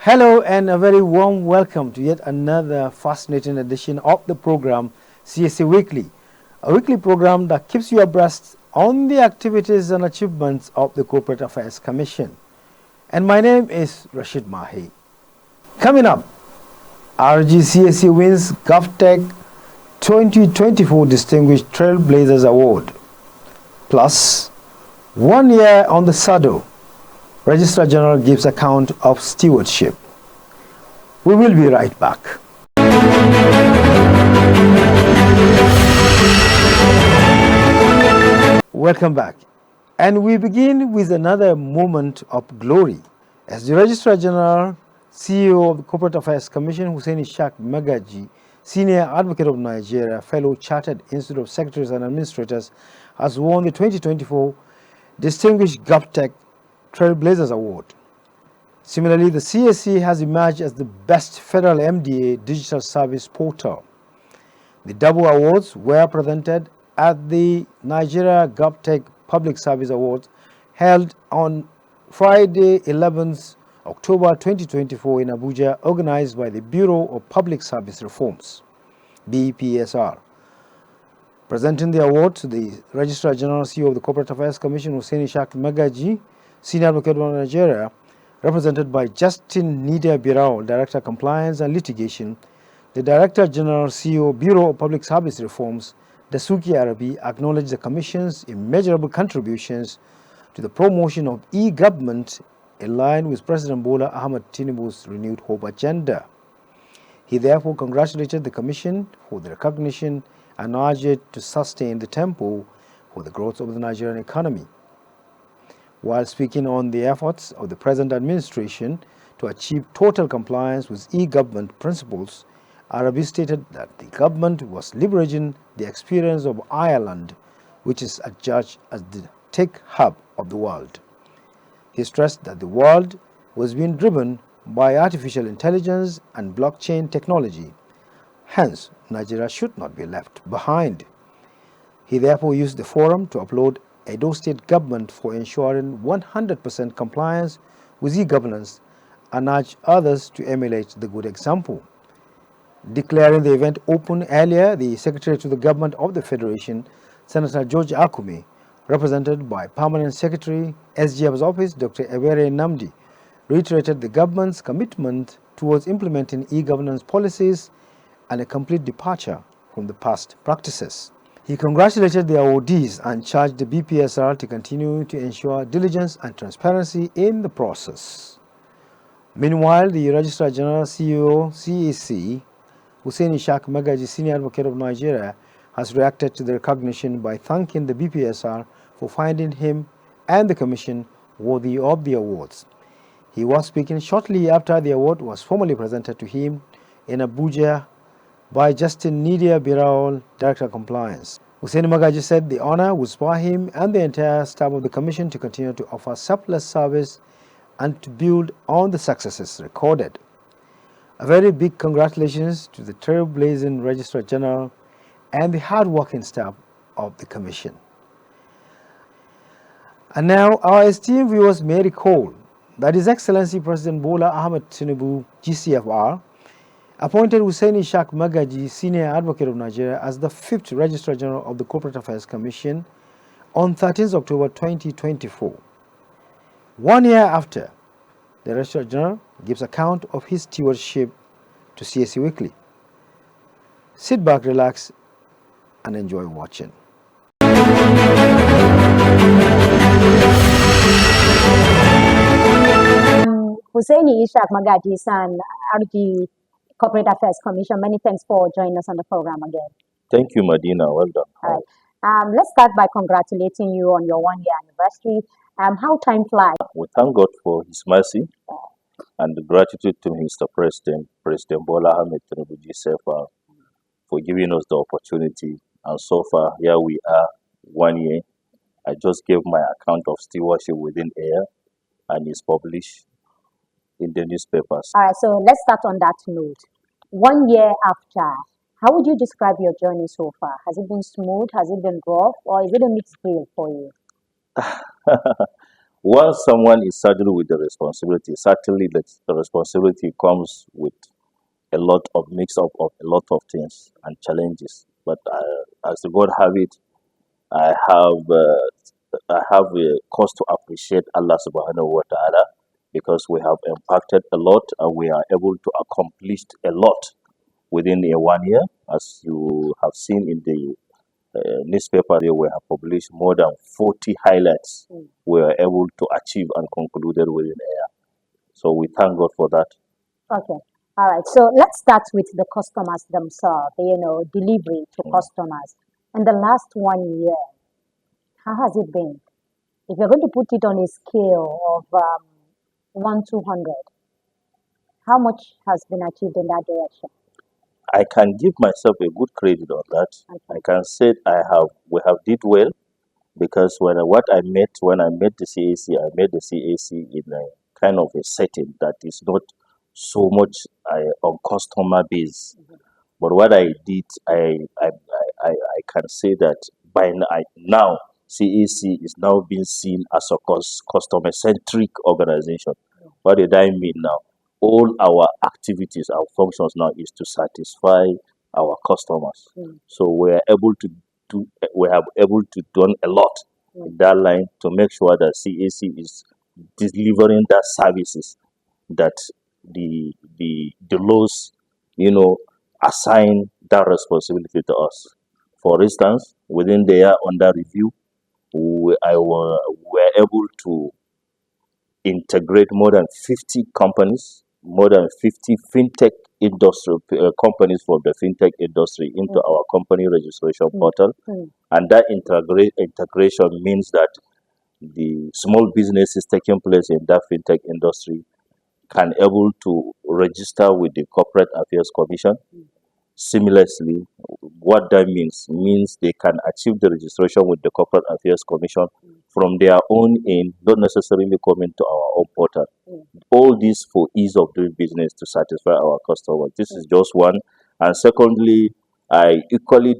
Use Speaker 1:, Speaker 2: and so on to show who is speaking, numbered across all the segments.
Speaker 1: Hello and a very warm welcome to yet another fascinating edition of the program CSA Weekly, a weekly program that keeps you abreast on the activities and achievements of the Corporate Affairs Commission. And my name is Rashid Mahi. Coming up, RGCSE wins GovTech 2024 Distinguished Trailblazers Award. Plus, 1 year on the saddle. Registrar General gives account of stewardship. We will be right back. Welcome back. And we begin with another moment of glory as the Registrar General, CEO of the Corporate Affairs Commission, Hussein Ishaq Magaji, Senior Advocate of Nigeria, fellow Chartered Institute of Secretaries and Administrators, has won the 2024 Distinguished GovTech Trailblazers Award. Similarly, the CSC has emerged as the best federal MDA digital service portal. The double awards were presented at the Nigeria GovTech Public Service Awards held on Friday, 11th October 2024 in Abuja, organized by the Bureau of Public Service Reforms, BPSR. Presenting the award to the Registrar General, CEO of the Corporate Affairs Commission, Hussein Ishaq Magaji, Senior Advocate of Nigeria, represented by Justin Nidia Birao, Director of Compliance and Litigation, the Director General, CEO, Bureau of Public Service Reforms, Dasuki Arabi, acknowledged the Commission's immeasurable contributions to the promotion of e-government in line with President Bola Ahmed Tinubu's renewed hope agenda. He therefore congratulated the Commission for the recognition and urged it to sustain the tempo for the growth of the Nigerian economy. While speaking on the efforts of the present administration to achieve total compliance with e-government principles, Arabi stated that the government was leveraging the experience of Ireland, which is adjudged as the tech hub of the world. He stressed that the world was being driven by artificial intelligence and blockchain technology. Hence, Nigeria should not be left behind. He therefore used the forum to applaud Edo State government for ensuring 100% compliance with e-governance and urge others to emulate the good example. Declaring the event open earlier, the Secretary to the Government of the Federation, Senator George Akume, represented by Permanent Secretary, SGF's office, Dr. Ebere Namdi, reiterated the government's commitment towards implementing e-governance policies and a complete departure from the past practices. He congratulated the awardees and charged the BPSR to continue to ensure diligence and transparency in the process. Meanwhile, the Registrar General, CEO, CAC, Hussein Ishaq Magaji, Senior Advocate of Nigeria, has reacted to the recognition by thanking the BPSR for finding him and the Commission worthy of the awards. He was speaking shortly after the award was formally presented to him in Abuja by Justin Nidia Birao, Director of Compliance. Hussein Magaji said the honor would spur him and the entire staff of the Commission to continue to offer selfless service and to build on the successes recorded. A very big congratulations to the trailblazing Registrar General and the hard-working staff of the Commission. And now, our esteemed viewers may recall that His Excellency President Bola Ahmed Tinubu, GCFR, appointed Hussein Ishaq Magaji, Senior Advocate of Nigeria, as the 5th Registrar General of the Corporate Affairs Commission on 13th October 2024. 1 year after, the Registrar General gives account of his stewardship to CSE Weekly. Sit back, relax, and enjoy watching.
Speaker 2: Husseini Ishaq Magaji, son, RG Corporate Affairs Commission. Many thanks for joining us on the program again.
Speaker 3: Thank you, Medina. Well done.
Speaker 2: All right. Let's start by congratulating you on your 1 year anniversary. How time flies.
Speaker 3: We thank God for His mercy and gratitude to Mr. President Bola Ahmed Tinubu GCFR for giving us the opportunity. And so far, here we are, 1 year. I just gave my account of stewardship within a year, and it's published in the newspapers.
Speaker 2: All right, so let's start on that note. 1 year after, how would you describe your journey so far? Has it been smooth? Has it been rough? Or is it a mixed grill for you?
Speaker 3: once someone is saddled with the responsibility, certainly the responsibility comes with a lot of mix up of a lot of things and challenges. But as the God have it, I have a cause to appreciate Allah Subhanahu wa Taala because we have impacted a lot and we are able to accomplish a lot within a 1 year. As you have seen in the newspaper, here we have published more than 40 highlights we are able to achieve and concluded within a year. So we thank God for that.
Speaker 2: Okay. All right. So let's start with the customers themselves, delivery to customers. In the last 1 year, how has it been? If you're going to put it on a scale of 1 to 100, how much has been achieved in that direction?
Speaker 3: I can give myself a good credit on that.
Speaker 2: Okay.
Speaker 3: I can say we have did well because what I met when I met the CAC, I met the CAC in a kind of a setting that is not so much on customer base. But what I did, I can say that now CAC is now being seen as a customer centric organization. What did I mean now? All our activities, our functions now is to satisfy our customers. So we have able to done a lot in that line to make sure that CAC is delivering that services that the laws, assign that responsibility to us. For instance, within the year under review, we were able to integrate more than 50 companies, more than 50 fintech industry companies from the fintech industry into our company registration portal. And that integration means that the small businesses taking place in that fintech industry can able to register with the Corporate Affairs Commission seamlessly. What that means they can achieve the registration with the Corporate Affairs Commission from their own end, not necessarily coming to our own portal. All this for ease of doing business to satisfy our customers. This is just one. And secondly, I equally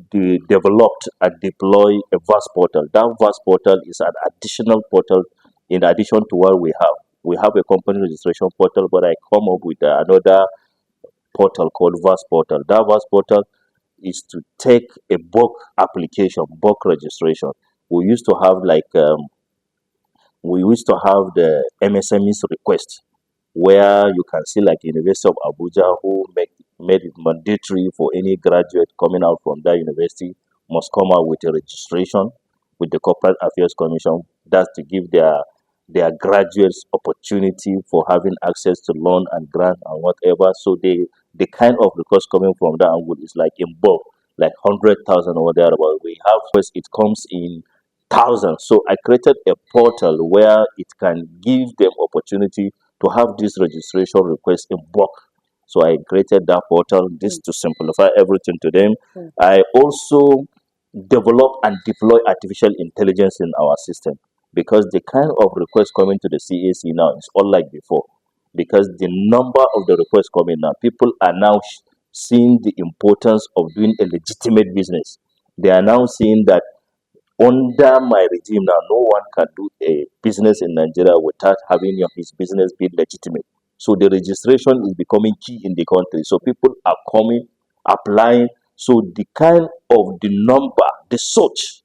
Speaker 3: developed and deploy a VAS portal. That VAS portal is an additional portal in addition to what we have. We have a company registration portal, but I come up with another portal called VAS portal. That VAS portal is to take a bulk application, bulk registration. We used to have the MSMEs request where you can see like University of Abuja who made it mandatory for any graduate coming out from that university must come out with a registration with the Corporate Affairs Commission. That's to give their graduates opportunity for having access to loan and grant and whatever. So the kind of request coming from that angle is like in bulk, like 100,000 or thereabout. We have first it comes in thousands. So I created a portal where it can give them opportunity to have this registration request in bulk. So I created that portal this to simplify everything to them. I also develop and deploy artificial intelligence in our system because the kind of requests coming to the CAC now is unlike before. Because the number of the requests coming now, people are now seeing the importance of doing a legitimate business. They are now seeing that under my regime now, no one can do a business in Nigeria without having his business be legitimate. So the registration is becoming key in the country. So people are coming, applying. So the kind of the number, the search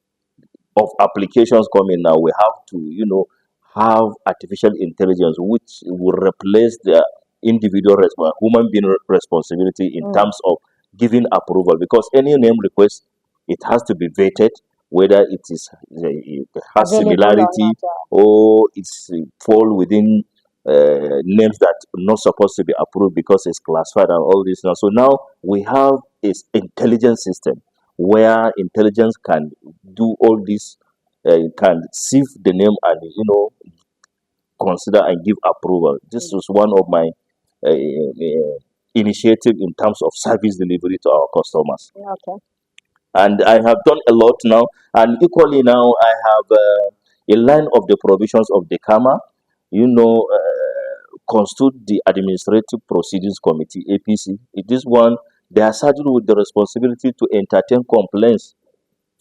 Speaker 3: of applications coming now, we have to, have artificial intelligence which will replace the human being responsibility in terms of giving approval. Because any name request, it has to be vetted whether it has
Speaker 2: Available or
Speaker 3: similarity
Speaker 2: not.
Speaker 3: or it's fall within names that are not supposed to be approved because it's classified and all this now. So now we have this intelligence system where intelligence can do all this, can sift the name and consider and give approval. This is one of my initiative in terms of service delivery to our customers.
Speaker 2: Okay.
Speaker 3: And I have done a lot now. And equally now, I have a line of the provisions of the KAMA, constitute the Administrative Proceedings Committee, APC. It is one, they are charged with the responsibility to entertain complaints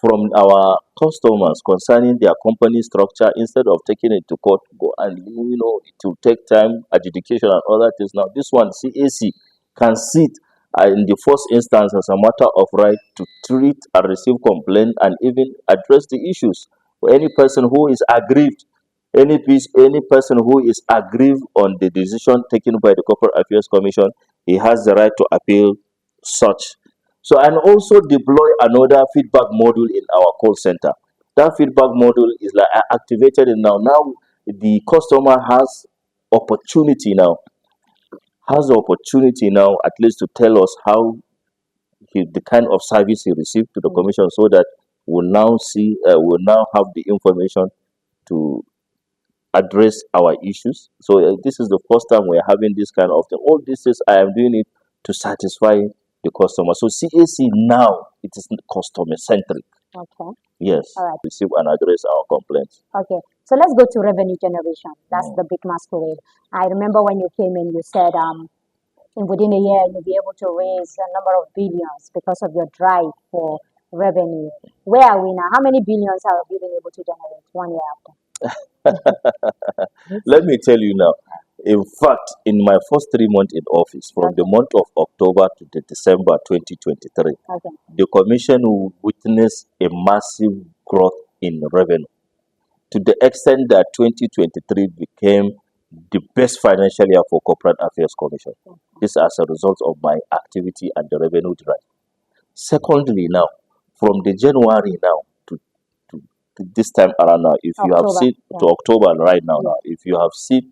Speaker 3: from our customers concerning their company structure. Instead of taking it to court, go and it will take time, adjudication and other things. Now this one, CAC can sit in the first instance as a matter of right to treat and receive complaint and even address the issues for any person who is aggrieved. Any person who is aggrieved on the decision taken by the Corporate Affairs Commission, he has the right to appeal such. So, and also deploy another feedback module in our call center. That feedback module is like activated now. Now the customer has the opportunity now at least to tell us how the kind of service he received to the commission, so that we'll now have the information to address our issues. So this is the first time we're having this kind of thing. All this is I am doing it to satisfy the customer. So CAC now it is customer centric.
Speaker 2: Okay.
Speaker 3: Yes.
Speaker 2: All right.
Speaker 3: Receive and address our complaints.
Speaker 2: Okay. So let's go to revenue generation. That's the big masquerade. I remember when you came in, you said within a year you'll be able to raise a number of billions because of your drive for revenue. Where are we now? How many billions have you been able to generate 1 year after?
Speaker 3: Let me tell you now. In fact, in my first 3 months in office, from the month of October to the December 2023,
Speaker 2: Okay.
Speaker 3: the commission will witness a massive growth in revenue, to the extent that 2023 became the best financial year for Corporate Affairs Commission. This as a result of my activity and the revenue drive. Secondly, now, from the January now to this time around now, if you have
Speaker 2: October,
Speaker 3: seen to October right now, if you have seen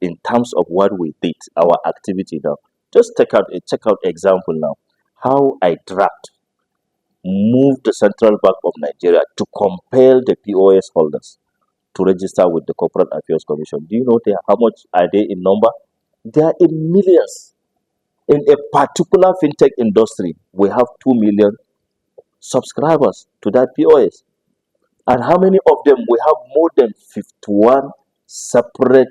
Speaker 3: in terms of what we did, our activity now, just check out example now, how I moved the Central Bank of Nigeria to compel the POS holders to register with the Corporate Affairs Commission. Do you know how much are they in number? They are in millions. In a particular fintech industry, we have 2 million subscribers to that POS. And how many of them? We have more than 51 separate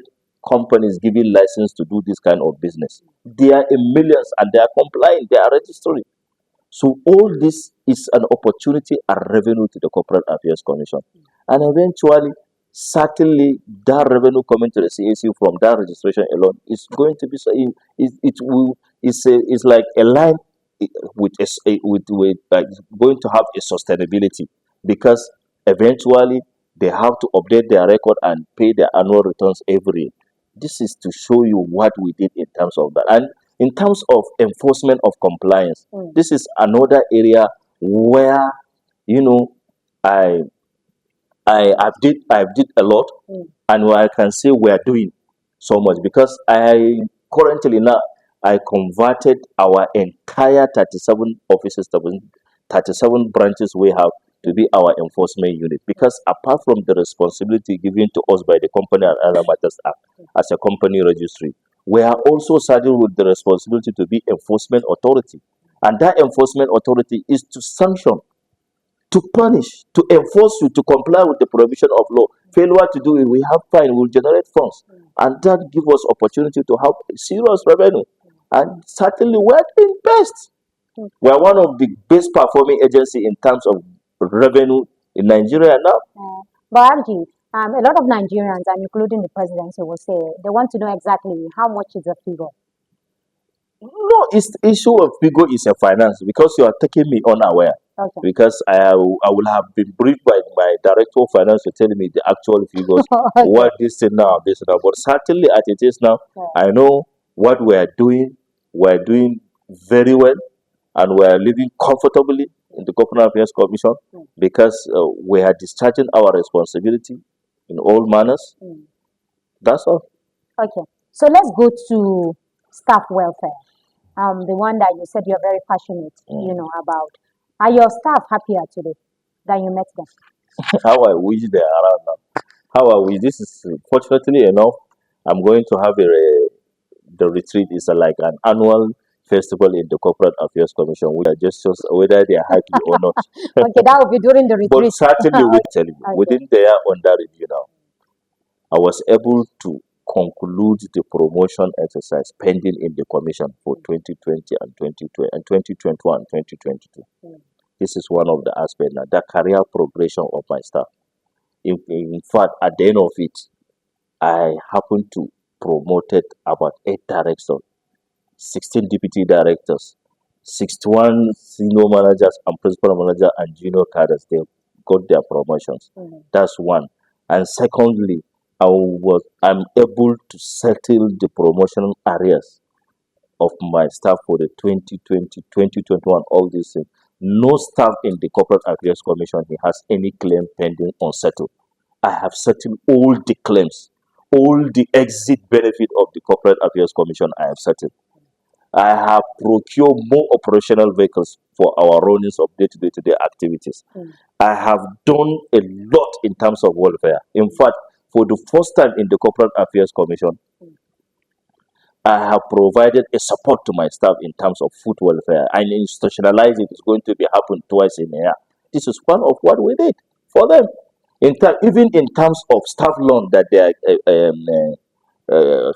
Speaker 3: companies giving license to do this kind of business. They are in millions and they are complying, they are registering. So all this is an opportunity and revenue to the Corporate Affairs Commission. And eventually, certainly that revenue coming to the CAC from that registration alone is going to be it's like a line going to have a sustainability, because eventually they have to update their record and pay their annual returns every year. This is to show you what we did in terms of that. And in terms of enforcement of compliance, this is another area where you know I I've did a lot, and I can say we are doing so much, because I currently now I converted our entire 37 offices, 37 branches we have, to be our enforcement unit, because apart from the responsibility given to us by the Company and Other Matters Act as a company registry, we are also saddled with the responsibility to be enforcement authority, and that enforcement authority is to sanction, to punish, to enforce you to comply with the provision of law. Failure to do it, we have fine, will generate funds, and that gives us opportunity to have serious revenue. And certainly, we are doing best. We are one of the best performing agency in terms of revenue in Nigeria now.
Speaker 2: But Arji, a lot of Nigerians, and including the presidency, will say they want to know exactly how much is the figure.
Speaker 3: No, it's the issue of figure is a finance, because you are taking me unaware.
Speaker 2: Okay.
Speaker 3: Because I will have been briefed by my director of finance to tell me the actual figures,
Speaker 2: Okay.
Speaker 3: what this thing now, this now. But certainly, as it is now, I know what we are doing. We are doing very well, and we are living comfortably in the Corporate Affairs Commission, because we are discharging our responsibility in all manners. That's all.
Speaker 2: Okay. So let's go to staff welfare. The one that you said you're very passionate, about. Are your staff happier today that you met them?
Speaker 3: How I wish they are around now. How I wish. This is fortunately enough. I'm going to have the retreat is like an annual festival in the Corporate Affairs Commission. We are just whether they are happy or not.
Speaker 2: Okay, that will be during the
Speaker 3: But
Speaker 2: retreat.
Speaker 3: certainly, we tell you,
Speaker 2: Okay.
Speaker 3: within the year under review now, I was able to conclude the promotion exercise pending in the commission for 2020 and 2020 and 2021 and 2022. This is one of the aspects now, the career progression of my staff. In fact, at the end of it, I happen to promoted about 8 directors, 16 deputy directors, 61 senior managers and principal manager and junior cadres. They got their promotions. That's one. And secondly, I'm able to settle the promotional areas of my staff for the 2020, 2021, all these things. No staff in the Corporate Affairs Commission he has any claim pending unsettled. I have settled all the claims, all the exit benefit of the Corporate Affairs Commission I have settled. I have procured more operational vehicles for our runnings of day-to-day activities. I have done a lot in terms of welfare. In fact, for the first time in the Corporate Affairs Commission, I have provided a support to my staff in terms of food welfare and institutionalize it is going to be happen twice in a year. This is one of what we did for them. Even in terms of staff loan that they are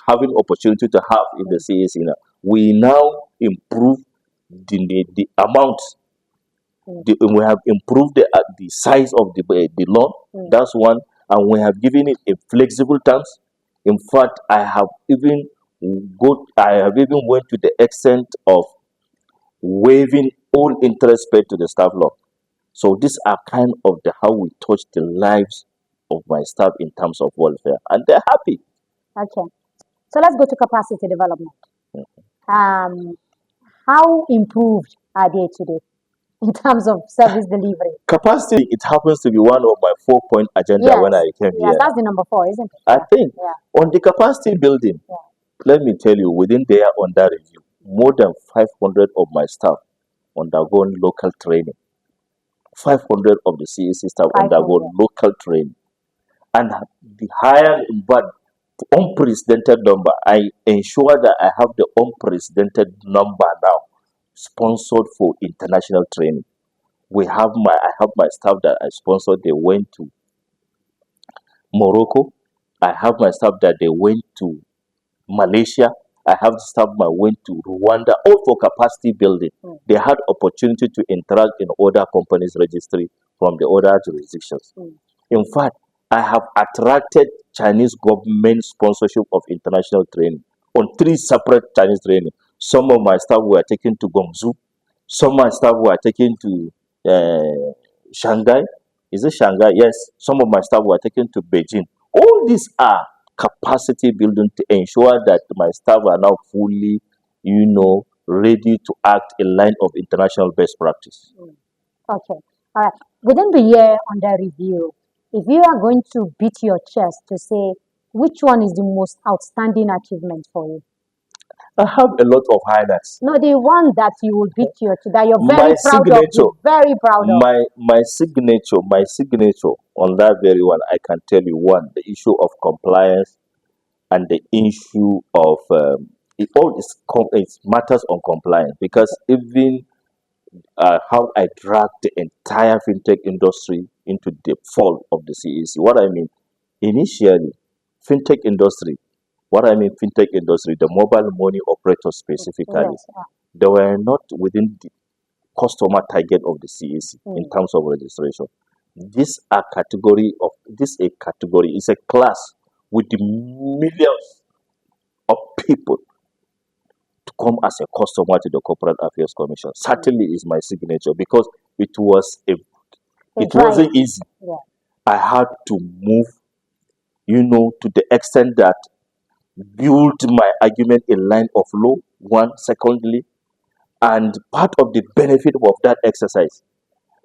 Speaker 3: having opportunity to have in the CAC, we now improve the amount. We have improved the size of the loan. That's one, and we have given it a flexible terms. In fact, I have even went to the extent of waiving all interest paid to the staff loan. So these are kind of how we touch the lives of my staff in terms of welfare, and they're happy.
Speaker 2: Okay. So let's go to capacity development. How improved are they today in terms of service delivery?
Speaker 3: Capacity, it happens to be one of my 4-point agenda when I came here.
Speaker 2: Yes, that's the number 4, isn't it?
Speaker 3: I think on the capacity building, let me tell you, within there under review, more than 500 of my staff undergone local training. 500 of the CAC staff undergo local training. And the higher, but unprecedented number, I ensure that I have the unprecedented number now sponsored for international training. I have my staff that I sponsored, they went to Morocco. I have my staff that they went to Malaysia. I have the staff that went to Rwanda, all for capacity building. They had opportunity to interact in other companies' registry from the other jurisdictions. In fact, I have attracted Chinese government sponsorship of international training on 3 separate Chinese training. Some of my staff were taken to Guangzhou. Some of my staff were taken to Shanghai. Is it Shanghai? Yes. Some of my staff were taken to Beijing. All these are capacity building to ensure that my staff are now fully, ready to act in line of international best practice.
Speaker 2: Okay. All right. Within the year under review, if you are going to beat your chest to say which one is the most outstanding achievement for you?
Speaker 3: I have a lot of highlights.
Speaker 2: No, the one that you will beat that you're very proud of. You're very proud of.
Speaker 3: My signature on that very one, I can tell you one, the issue of compliance and the issue of it matters on compliance, because even how I dragged the entire fintech industry into the fall of the CAC. What I mean, initially, fintech industry, the mobile money operators specifically, they were not within the customer target of the CAC in terms of registration. This is a category, is a class with the millions of people to come as a customer to the Corporate Affairs Commission. Certainly is my signature, because it wasn't easy. I had to move, to the extent that build my argument in line of law, one. Secondly, and part of the benefit of that exercise,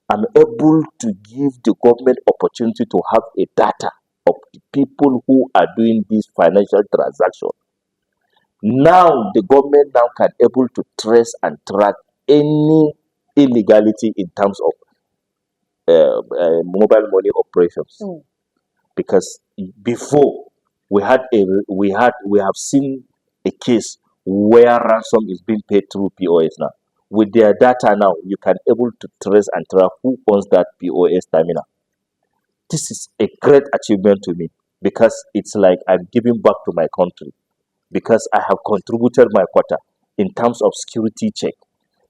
Speaker 3: I'm able to give the government opportunity to have a data of the people who are doing this financial transaction. Now the government now can able to trace and track any illegality in terms of mobile money operations. Because before we have seen a case where ransom is being paid through POS. Now with their data now, you can able to trace and track who owns that POS terminal. This is a great achievement to me, because it's like I'm giving back to my country, because I have contributed my quota in terms of security check,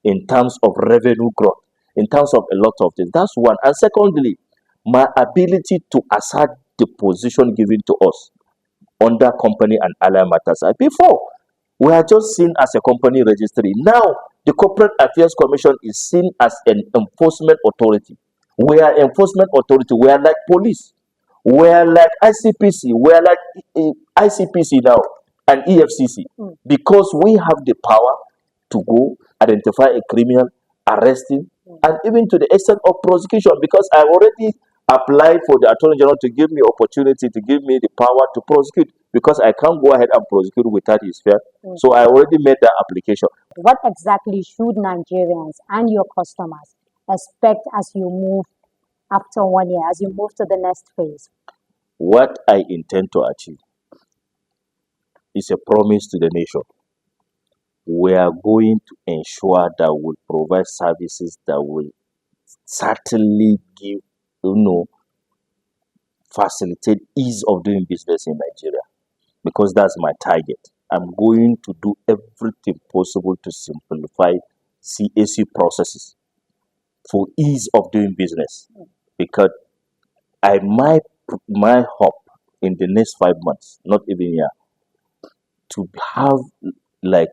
Speaker 3: in terms of revenue growth, in terms of a lot of things. That's one. And secondly, my ability to assert the position given to us under company and allied matters. Before, we are just seen as a company registry. Now, the Corporate Affairs Commission is seen as an enforcement authority. We are enforcement authority. We are like police. We are like ICPC. We are like ICPC now and EFCC because we have the power to go identify a criminal, arrest him, and even to the extent of prosecution, because I already applied for the Attorney General to give me opportunity, to give me the power to prosecute, because I can't go ahead and prosecute without his fair. So I already made that application.
Speaker 2: What exactly should Nigerians and your customers expect as you move after 1 year, as you move to the next phase?
Speaker 3: What I intend to achieve is a promise to the nation. We are going to ensure that we provide services that will certainly give, facilitate ease of doing business in Nigeria, because that's my target. I'm going to do everything possible to simplify CAC processes for ease of doing business, because my hope in the next 5 months, not even year, to have like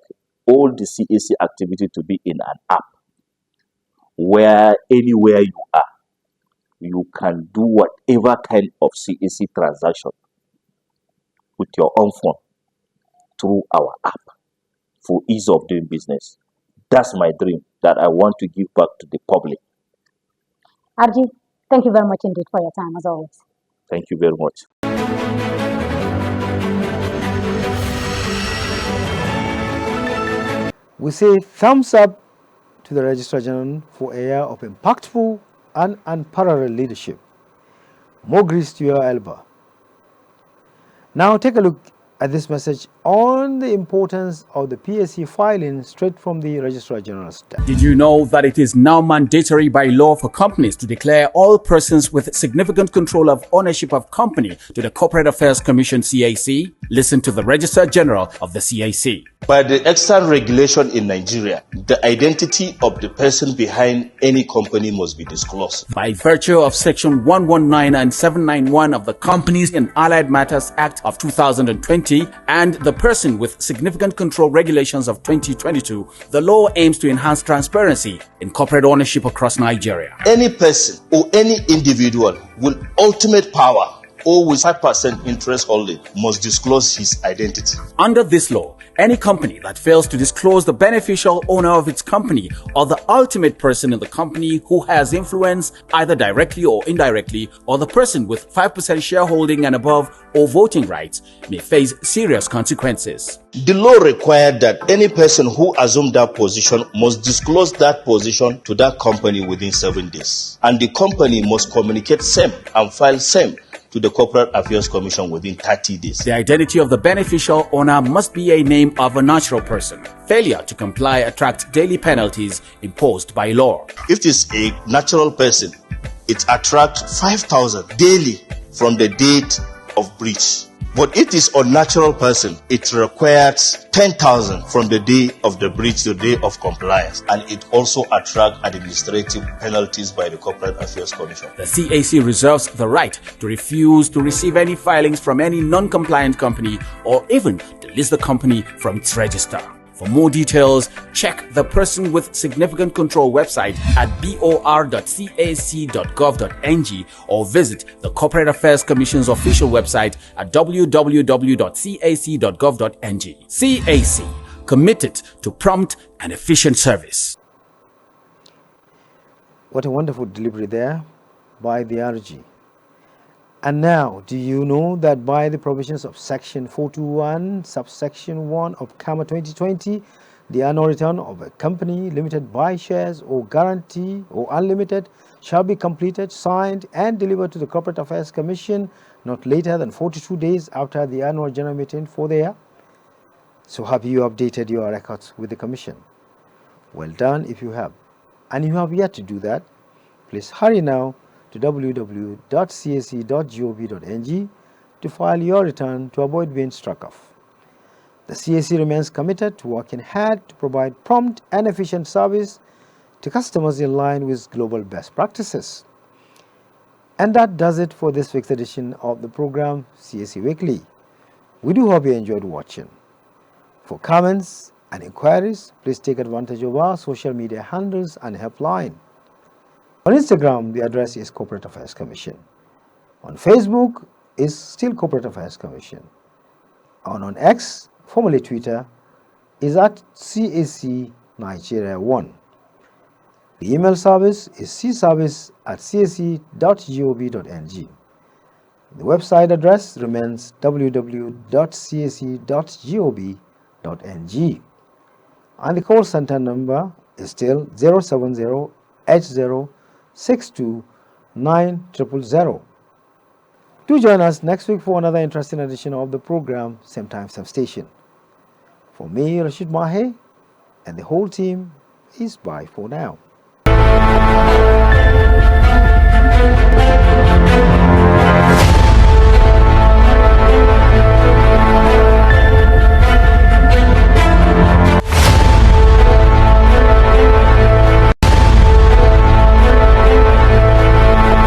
Speaker 3: all the CAC activity to be in an app where anywhere you are, you can do whatever kind of CAC transaction with your own phone through our app for ease of doing business. That's my dream that I want to give back to the public.
Speaker 2: Arji, thank you very much indeed for your time as always.
Speaker 3: Thank you very much.
Speaker 1: We say thumbs up to the Registrar General for a year of impactful and unparalleled leadership. More grease to your elbow. Now take a look at this message on the importance of the PSC filing straight from the Registrar General's desk.
Speaker 4: Did you know that it is now mandatory by law for companies to declare all persons with significant control of ownership of company to the Corporate Affairs Commission CAC? Listen to the Registrar General of the CAC.
Speaker 5: By the extant regulation in Nigeria, the identity of the person behind any company must be disclosed.
Speaker 4: By virtue of Section 119 and 791 of the Companies and Allied Matters Act of 2020 and the Person with Significant Control Regulations of 2022, the law aims to enhance transparency in corporate ownership across Nigeria.
Speaker 5: Any person or any individual with ultimate power or with 5% interest holding must disclose his identity.
Speaker 4: Under this law, any company that fails to disclose the beneficial owner of its company or the ultimate person in the company who has influence either directly or indirectly, or the person with 5% shareholding and above or voting rights may face serious consequences.
Speaker 5: The law required that any person who assumed that position must disclose that position to that company within 7 days. And the company must communicate same and file same to the Corporate Affairs Commission within 30 days.
Speaker 4: The identity of the beneficial owner must be a name of a natural person. Failure to comply attracts daily penalties imposed by law.
Speaker 5: If it is a natural person, it attracts 5,000 daily from the date of breach. But if it is a unnatural person, it requires 10,000 from the day of the breach to the day of compliance, and it also attracts administrative penalties by the Corporate Affairs Commission.
Speaker 4: The CAC reserves the right to refuse to receive any filings from any non-compliant company or even to list the company from its register. For more details, check the Person with Significant Control website at bor.cac.gov.ng or visit the Corporate Affairs Commission's official website at www.cac.gov.ng. CAC, committed to prompt and efficient service.
Speaker 1: What a wonderful delivery there by the RG. And now, do you know that by the provisions of Section 421, subsection 1 of CAMA 2020, the annual return of a company limited by shares or guarantee or unlimited shall be completed, signed and delivered to the Corporate Affairs Commission not later than 42 days after the annual general meeting for the year? So have you updated your records with the Commission? Well done if you have. And you have yet to do that, please hurry now to www.cac.gov.ng to file your return to avoid being struck off. The CAC remains committed to working hard to provide prompt and efficient service to customers in line with global best practices. And that does it for this week's edition of the program CAC Weekly. We do hope you enjoyed watching. For comments and inquiries, please take advantage of our social media handles and helpline. On Instagram, the address is Corporate Affairs Commission. On Facebook is still Corporate Affairs Commission. And on X, formerly Twitter, is at CAC Nigeria 1. The email service is cservice@cac.gov.ng. The website address remains www.cac.gov.ng. And the call center number is still 070-80-62-9000. Do join us next week for another interesting edition of the program, same time, same station. For me, Rashid Mahe, and the whole team is bye for now.